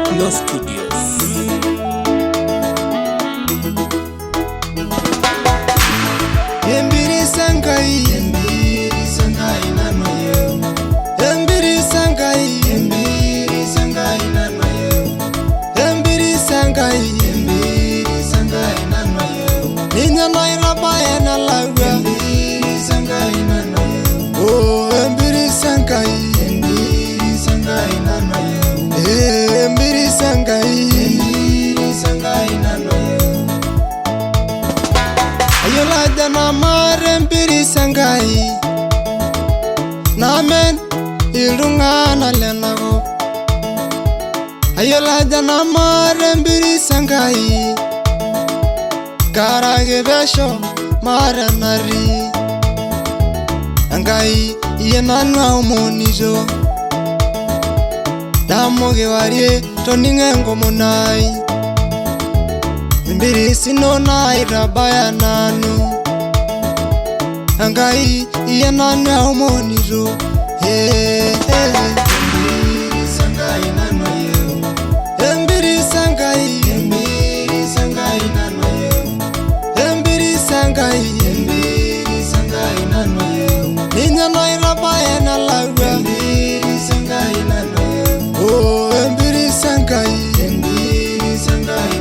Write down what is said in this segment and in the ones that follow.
Techno Studios. Embiri sangai nanoyo. Embiri sangai nanoyo. Embiri sangai nanoyo. Ninya naira baya na lawa. Embiri sangai nanoyo. Oh, embiri sangai nanoyo. Embiri sangai nanoyo. Ayola jana mare embiri sangai. Namen ilungana lenago. Ayola jana mare embiri sangai. Karage besho mare nari. Angai yenana umonizo. Damoge warie toningengo monai. Embiri sinona irabaya nanu. Angai yenana umonizo. Embiri sangai nanoyo. Embiri sangai nanoyo. Embiri sangai nanoyo. Ninya naira baya na lawa. Embiri sangai nanoyo. Oh, embiri sangai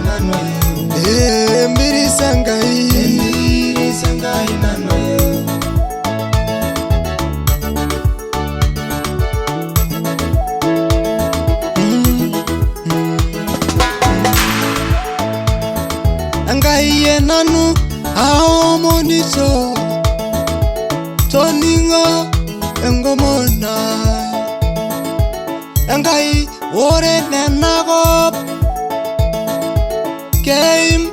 nanoyo. Embiri sangai nanoyo. Angai yenanu aomonito toningo engomona. Angai ore nenagop game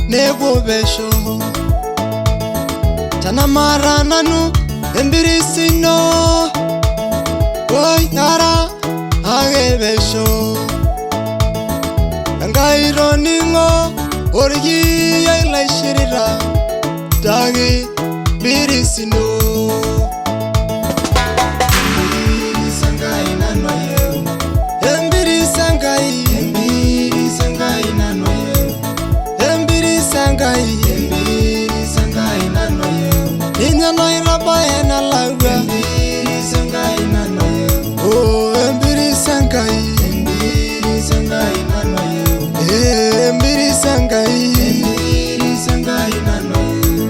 nego besho tana marananu embirisino boy nara age besho. Angai roningo orgi yai shirira dagi birisino. Embiri sangai nanoyo. Embiri sangai nanoyo. Embiri sangai nanoyo. Ninya naira baya na lawa. Embiri sangai nanoyo. Oh, embiri sangai nanoyo. Embiri sangai nanoyo.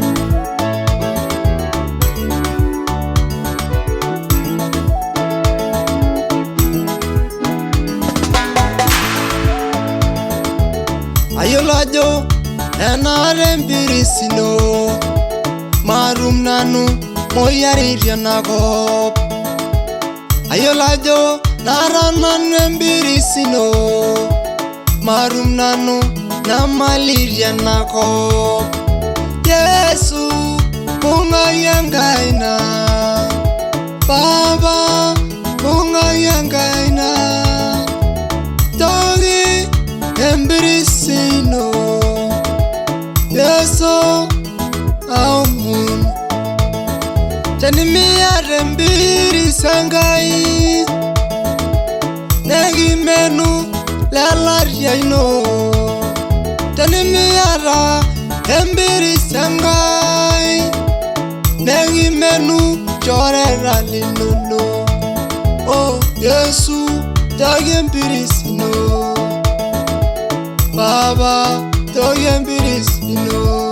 Ayolajo enare embiri sino marum nanu moyariria nagop. Ayolajo narananu embiri sino marum nanu namaliria nagop. Yesu munga yangaina Baba munga yangaina Togi embiri sino Yesu aumun Tanimia embiri sangai Negi menu lalaria ino Tanimia embiri sangai Negi menu chorera linono. Oh Yesu tagi embiri sino Baba togi embiri sino.